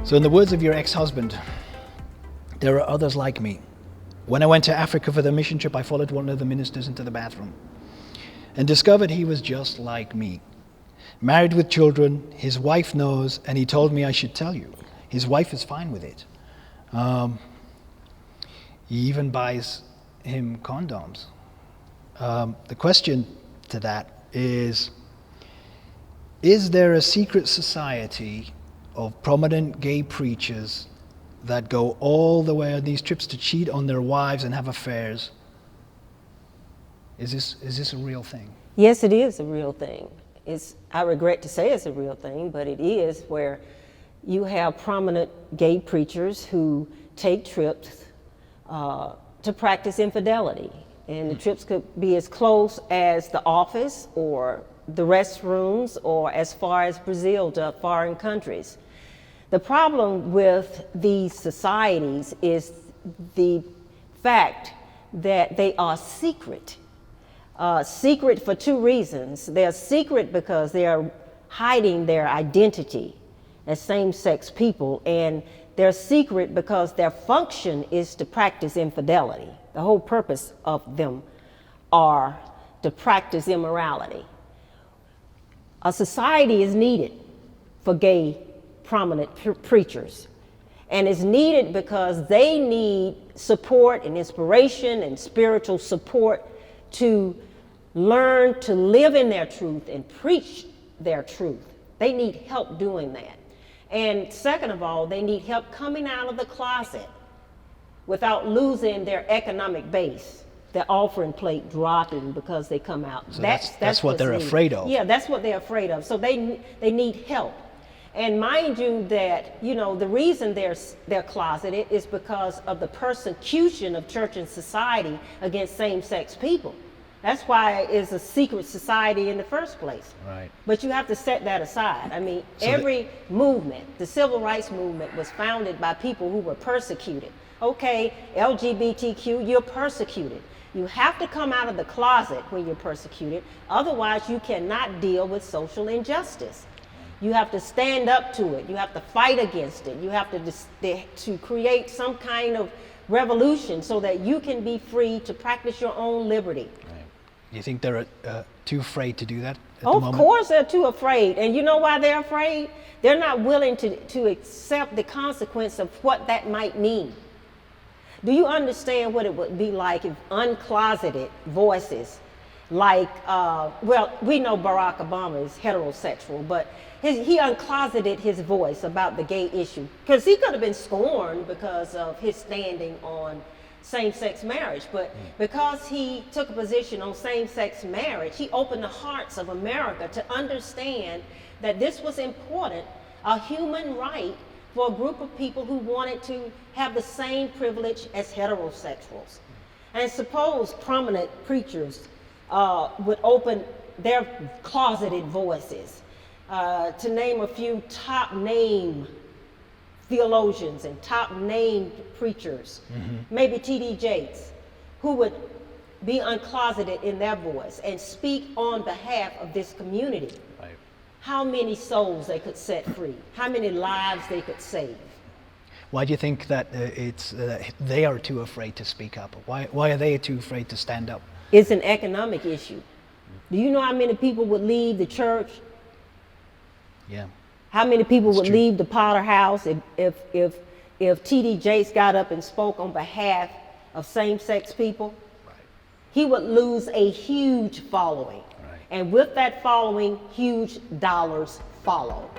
So in the words of your ex-husband, there are others like me. When I went to Africa for the mission trip, I followed one of the ministers into the bathroom and discovered he was just like me. Married with children, his wife knows, and he told me I should tell you. His wife is fine with it. He even buys him condoms. The question to that is there a secret society of prominent gay preachers that go all the way on these trips to cheat on their wives and have affairs? Is this a real thing? Yes, it is a real thing. I regret to say it's a real thing, but it is, where you have prominent gay preachers who take trips to practice infidelity. And the trips could be as close as the office or the restrooms, or as far as Brazil to foreign countries. The problem with these societies is the fact that they are secret. Secret for two reasons. They're secret because they are hiding their identity as same-sex people, and they're secret because their function is to practice infidelity. The whole purpose of them are to practice immorality. A society is needed for gay prominent preachers, and it's needed because they need support and inspiration and spiritual support to learn to live in their truth and preach their truth. They need help doing that. And second of all, they need help coming out of the closet without losing their economic base, their offering plate dropping because they come out. So that's what they're afraid of. Yeah, that's what they're afraid of. So they need help. And mind you that, the reason they're closeted is because of the persecution of church and society against same-sex people. That's why it's a secret society in the first place. Right. But you have to set that aside. I mean, every movement, the civil rights movement, was founded by people who were persecuted. Okay, LGBTQ, you're persecuted. You have to come out of the closet when you're persecuted. Otherwise, you cannot deal with social injustice. You have to stand up to it. You have to fight against it. You have to create some kind of revolution so that you can be free to practice your own liberty. Right. Do you think they're too afraid to do that at the moment? Of course they're too afraid. And you know why they're afraid? They're not willing to accept the consequence of what that might mean. Do you understand what it would be like if uncloseted voices like, we know Barack Obama is heterosexual, but he uncloseted his voice about the gay issue, because he could have been scorned because of his standing on same-sex marriage, but because he took a position on same-sex marriage, he opened the hearts of America to understand that this was important, a human right for a group of people who wanted to have the same privilege as heterosexuals. And suppose prominent preachers would open their closeted voices. To name a few top name theologians and top named preachers, maybe T.D. Jakes, who would be uncloseted in their voice and speak on behalf of this community. Right. How many souls they could set free, how many lives they could save. Why do you think that they are too afraid to speak up? Why are they too afraid to stand up? It's an economic issue. Do you know how many people would leave the church? Yeah. How many people That's would true. leave the Potter House if T.D. Jakes got up and spoke on behalf of same-sex people? Right. He would lose a huge following. Right. And with that following, huge dollars follow.